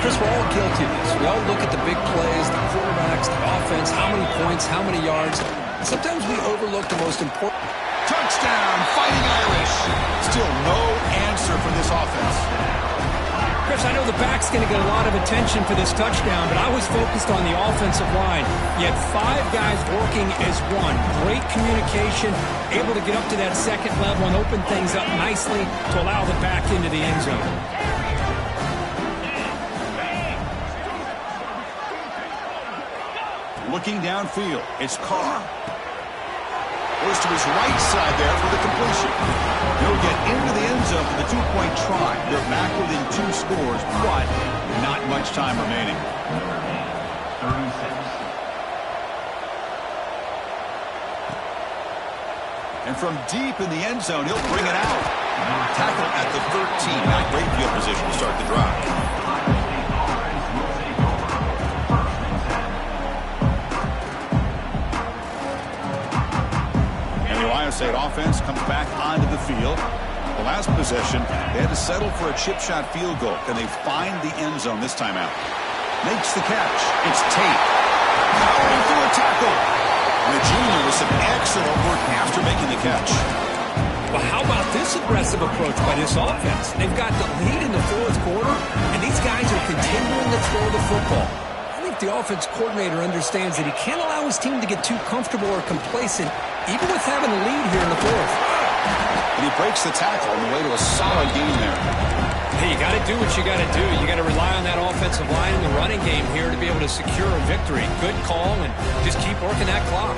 Chris, we're all guilty of this. We all look at the big plays, the quarterbacks, the offense, how many points, how many yards. Sometimes we overlook the most important. Touchdown, Fighting Irish. Still no answer from this offense. Chris, I know the back's going to get a lot of attention for this touchdown, but I was focused on the offensive line. You had 5 guys working as one. Great communication, able to get up to that second level and open things up nicely to allow the back into the end zone. Looking downfield, it's Carr. Goes to his right side there for the completion. He'll get into the end zone for the 2-point try. They're back within 2 scores, but not much time remaining. 36. And from deep in the end zone, he'll bring it out. Tackle at the 13. Not great field position to start the drive. Ohio State offense comes back onto the field. The last possession, they had to settle for a chip shot field goal. Can they find the end zone this time out? Makes the catch. It's Tate. Powering through a tackle. And the junior with some excellent work after making the catch. Well, how about this aggressive approach by this offense? They've got the lead in the 4th quarter, and these guys are continuing to throw the football. I think the offense coordinator understands that he can't allow his team to get too comfortable or complacent, even with having a lead here in the 4th. And he breaks the tackle on the way to a solid gain there. Hey, you got to do what you got to do. You got to rely on that offensive line in the running game here to be able to secure a victory. Good call, and just keep working that clock.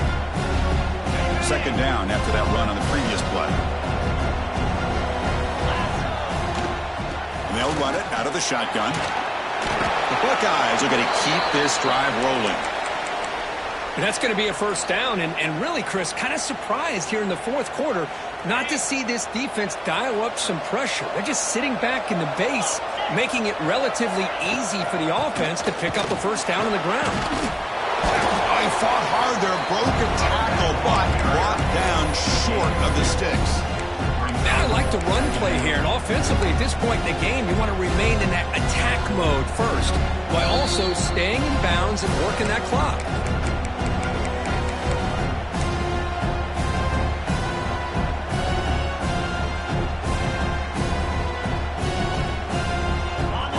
Second down after that run on the previous play. And they'll run it out of the shotgun. The Buckeyes are going to keep this drive rolling. And that's going to be a first down. And really, Chris, kind of surprised here in the fourth quarter not to see this defense dial up some pressure. They're just sitting back in the base, making it relatively easy for the offense to pick up a first down on the ground. He fought hard there, broke a tackle, but brought down short of the sticks. Now I like the run play here, and offensively at this point in the game, you want to remain in that attack mode first, while also staying in bounds and working that clock.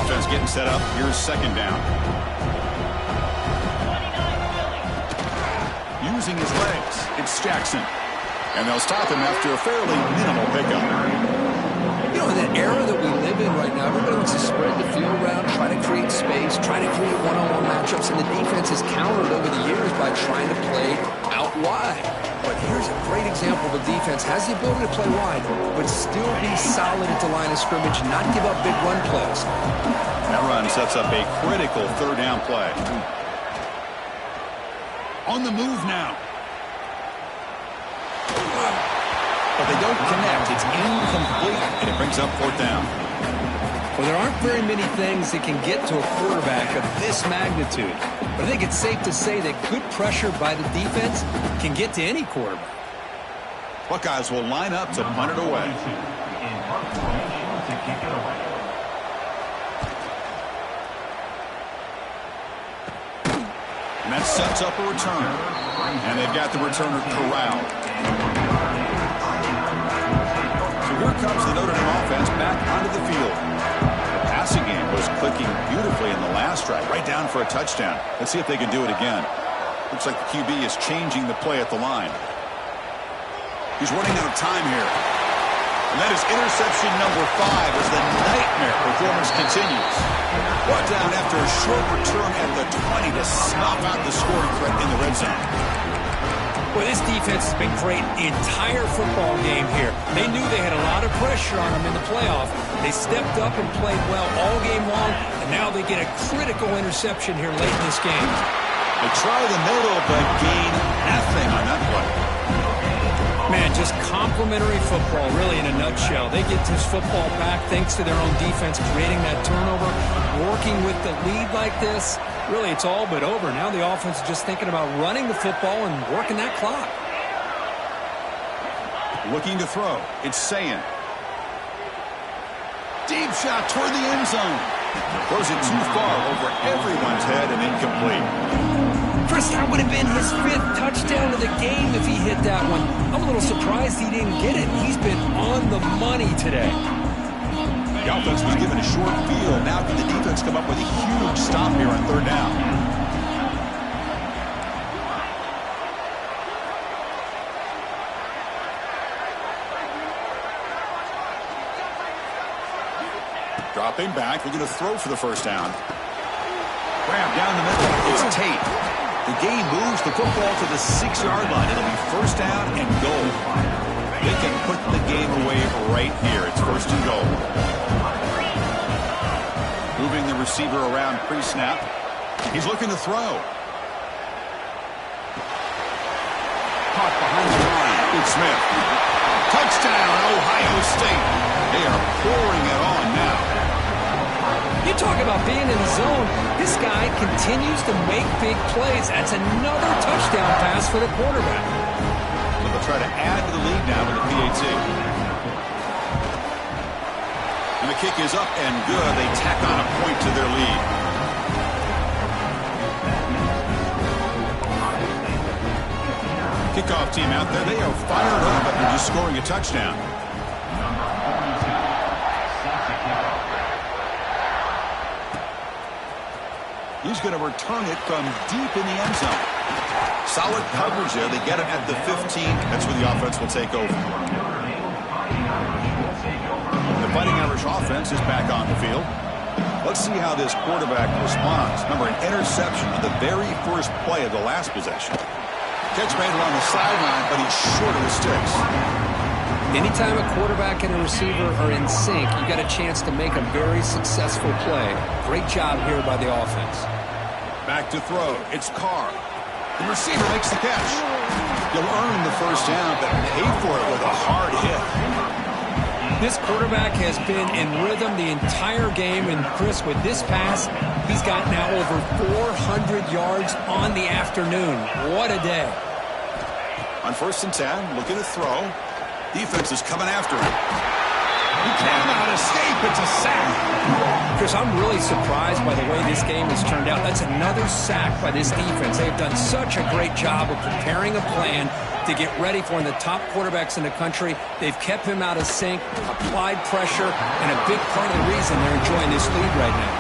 Offense getting set up. Here's second down. Using his legs, it's Jackson. And they'll stop him after a fairly minimal pickup. You know, in that era that we live in right now, everybody wants to spread the field around, try to create space, try to create one-on-one matchups, and the defense has countered over the years by trying to play out wide. But here's a great example of a defense has the ability to play wide, but still be solid at the line of scrimmage, not give up big run plays. That run sets up a critical third down play. On the move now. But they don't connect. It's incomplete, and it brings up fourth down. Well, there aren't very many things that can get to a quarterback of this magnitude. But I think it's safe to say that good pressure by the defense can get to any quarterback. Buckeyes will line up to punt it away. And that sets up a return. And they've got the returner corralled. So here comes the Notre Dame offense back onto the field. The passing game was clicking beautifully in the last drive, right down for a touchdown. Let's see if they can do it again. Looks like the QB is changing the play at the line. He's running out of time here. And that is interception number 5 as the nightmare performance continues. Brought down after a short return at the 20 to snuff out the scoring threat in the red zone. Well, this defense has been great the entire football game here. They knew they had a lot of pressure on them in the playoff. They stepped up and played well all game long, and now they get a critical interception here late in this game. They try the middle, but gain nothing on that play. Man, just complimentary football, really, in a nutshell. They get this football back thanks to their own defense, creating that turnover, working with the lead like this. Really, it's all but over. Now the offense is just thinking about running the football and working that clock. Looking to throw. It's Sayin. Deep shot toward the end zone. Throws it too far over everyone's head and incomplete. Chris, that would have been his 5th touchdown of the game if he hit that one. I'm a little surprised he didn't get it. He's been on the money today. The offense was given a short field. Now can the defense come up with a huge stop here on third down? Dropping back. We're going to throw for the first down. Grab down the middle. It's Tate. The game moves the football to the 6-yard line. It'll be first down and goal. They can put the game away right here. It's first and goal. Moving the receiver around pre-snap. He's looking to throw. Caught behind the line. It's Smith. Touchdown, Ohio State. They are pouring it on now. You talk about being in the zone. This guy continues to make big plays. That's another touchdown pass for the quarterback. So they'll try to add to the lead now with the PAT. And the kick is up and good. They tack on a point to their lead. Kickoff team out there. They are fired up after just scoring a touchdown. He's going to return it from deep in the end zone. Solid coverage there. They get it at the 15. That's where the offense will take over. The Fighting Irish offense is back on the field. Let's see how this quarterback responds. Remember, an interception on the very first play of the last possession. Catch made along the sideline, but he's short of the sticks. Anytime a quarterback and a receiver are in sync, you got a chance to make a very successful play. Great job here by the offense. Back to throw. It's Carr. The receiver makes the catch. You'll earn the first down, but pay for it with a hard hit. This quarterback has been in rhythm the entire game, and Chris, with this pass, he's got now over 400 yards on the afternoon. What a day. On 1st and 10, looking to throw. Defense is coming after him. He cannot escape. It's a sack. Chris, I'm really surprised by the way this game has turned out. That's another sack by this defense. They've done such a great job of preparing a plan to get ready for one of the top quarterbacks in the country. They've kept him out of sync, applied pressure, and a big part of the reason they're enjoying this lead right now.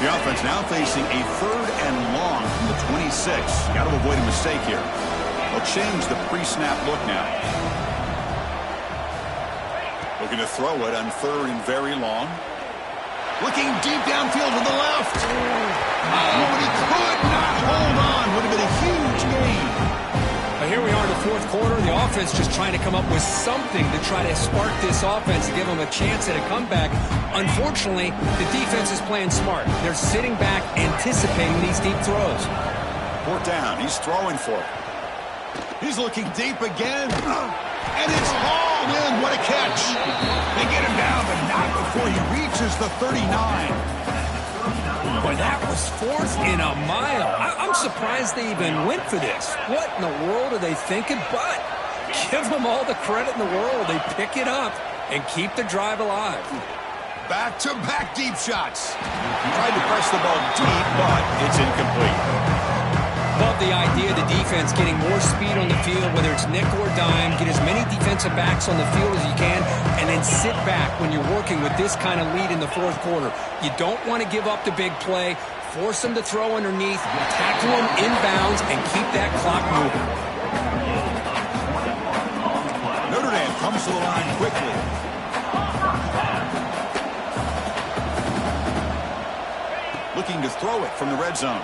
The offense now facing a 3rd and long from the 26. Got to avoid a mistake here. They'll change the pre-snap look now. Looking to throw it on 3rd and very long. Looking deep downfield to the left. Oh, and he could not hold on. Would have been a huge gain. But here we are in the 4th quarter. The offense just trying to come up with something to try to spark this offense to give them a chance at a comeback. Unfortunately, the defense is playing smart. They're sitting back, anticipating these deep throws. 4th down. He's throwing for it. He's looking deep again. And it's hauled in. What a catch. They get him down, but not before he reaches the 39. Boy, that was 4th and a mile. I'm surprised they even went for this. What in the world are they thinking? But give them all the credit in the world. They pick it up and keep the drive alive. Back-to-back deep shots. Tried to press the ball deep, but it's incomplete. Love the idea of the defense getting more speed on the field, whether it's nickel or dime. Get as many defensive backs on the field as you can, and then sit back when you're working with this kind of lead in the 4th quarter. You don't want to give up the big play. Force them to throw underneath, tackle them inbounds, and keep that clock moving. Notre Dame comes to the line quickly. Looking to throw it from the red zone.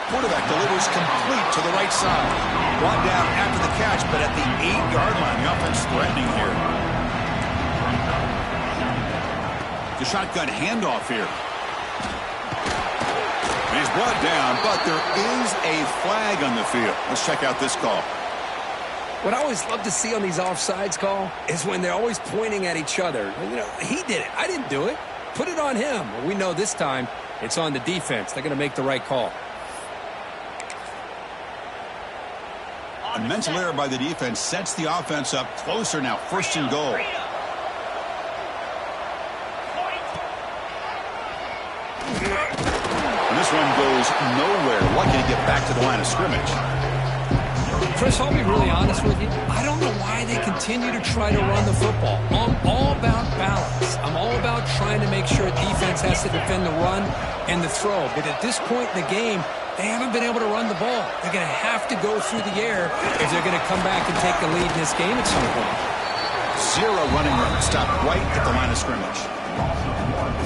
Quarterback delivers complete to the right side. Brought down after the catch, but at the 8-yard line, the offense threatening here. The shotgun handoff here. And he's brought down, but there is a flag on the field. Let's check out this call. What I always love to see on these offsides call is when they're always pointing at each other. You know, he did it. I didn't do it. Put it on him. Well, we know this time it's on the defense. They're going to make the right call. A mental error by the defense sets the offense up closer now. 1st and goal. And this one goes nowhere. Lucky to get back to the line of scrimmage. Chris, I'll be really honest with you. I don't know why they continue to try to run the football. I'm all about balance. I'm all about trying to make sure defense has to defend the run and the throw. But at this point in the game, they haven't been able to run the ball. They're going to have to go through the air if they're going to come back and take the lead in this game at some point. 0 running room. Stopped right at the line of scrimmage.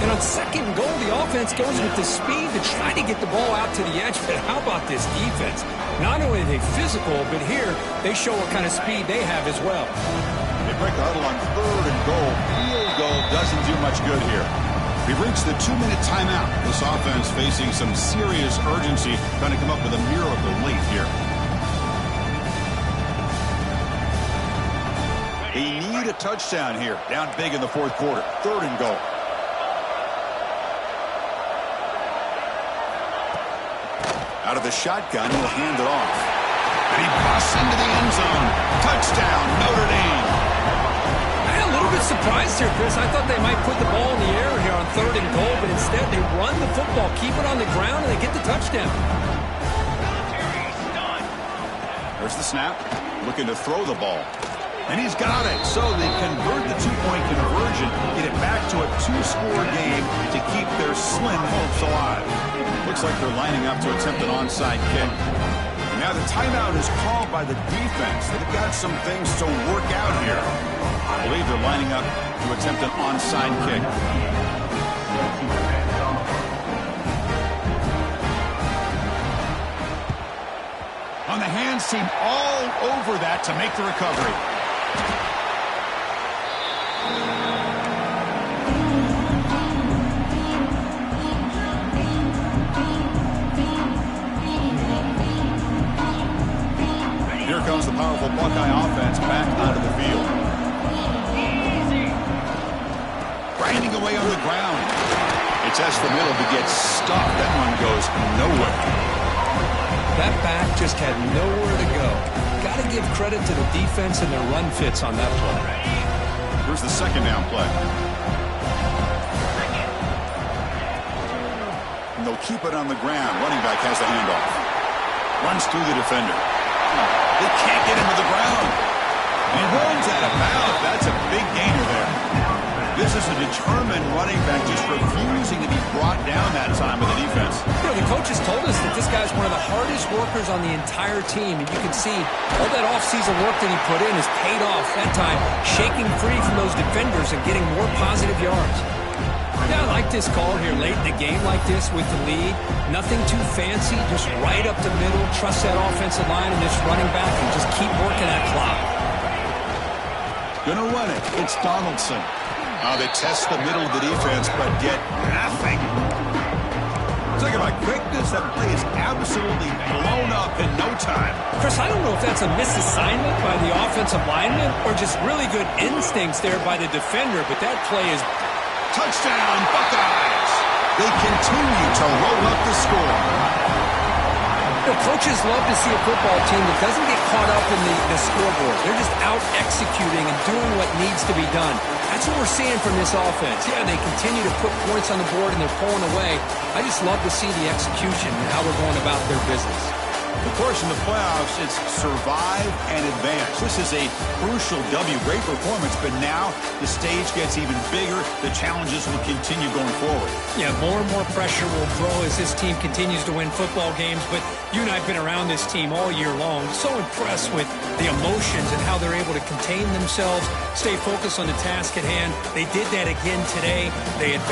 And on 2nd and goal, the offense goes with the speed to try to get the ball out to the edge. But how about this defense? Not only are they physical, but here they show what kind of speed they have as well. They break the huddle on 3rd and goal. Field goal doesn't do much good here. We've reached the 2-minute timeout. This offense facing some serious urgency, trying to come up with a miracle late here. They need a touchdown here. Down big in the 4th quarter. 3rd and goal. Out of the shotgun, he'll hand it off. And he busts into the end zone. Touchdown, Notre Dame. I'm a little bit surprised here, Chris. I thought they might put the ball in the air here on 3rd and goal, but instead they run the football, keep it on the ground, and they get the touchdown. There's the snap. Looking to throw the ball. And he's got it. So they convert the 2-point conversion, get it back to a 2-score game to keep their slim hopes alive. Looks like they're lining up to attempt an onside kick. Now the timeout is called by the defense. They've got some things to work out here. I believe they're lining up to attempt an onside kick. On the hands team all over that to make the recovery. Here comes the powerful Buckeye offense back onto the field. Grinding away on the ground. It's the middle to get stuck. That one goes nowhere. That back just had nowhere to go. Got to give credit to the defense and their run fits on that play. Here's the second down play. And they'll keep it on the ground. Running back has the handoff. Runs through the defender. They can't get him to the ground. And runs out of bounds. That's a big gainer there. This is a determined running back just refusing to be brought down that time with the defense. You know, the coaches told us that this guy's one of the hardest workers on the entire team. And you can see all that offseason work that he put in has paid off. That time, shaking free from those defenders and getting more positive yards. Yeah, I like this call here late in the game like this with the lead. Nothing too fancy, just right up the middle. Trust that offensive line and this running back and just keep working that clock. Gonna run it. It's Donaldson. They test the middle of the defense, but get nothing. Talk about quickness. That play is absolutely blown up in no time. Chris, I don't know if that's a misassignment by the offensive lineman or just really good instincts there by the defender, but that play is... Touchdown, Buckeyes! They continue to roll up the score. You know, coaches love to see a football team that doesn't get caught up in the scoreboard. They're just out executing and doing what needs to be done. That's what we're seeing from this offense. Yeah, they continue to put points on the board and they're pulling away. I just love to see the execution and how they're going about their business. Of course, in the playoffs, it's survive and advance. This is a crucial W. Great performance, but now the stage gets even bigger. The challenges will continue going forward. Yeah, more and more pressure will grow as this team continues to win football games, but you and I have been around this team all year long. So impressed with the emotions and how they're able to contain themselves, stay focused on the task at hand. They did that again today. They advanced.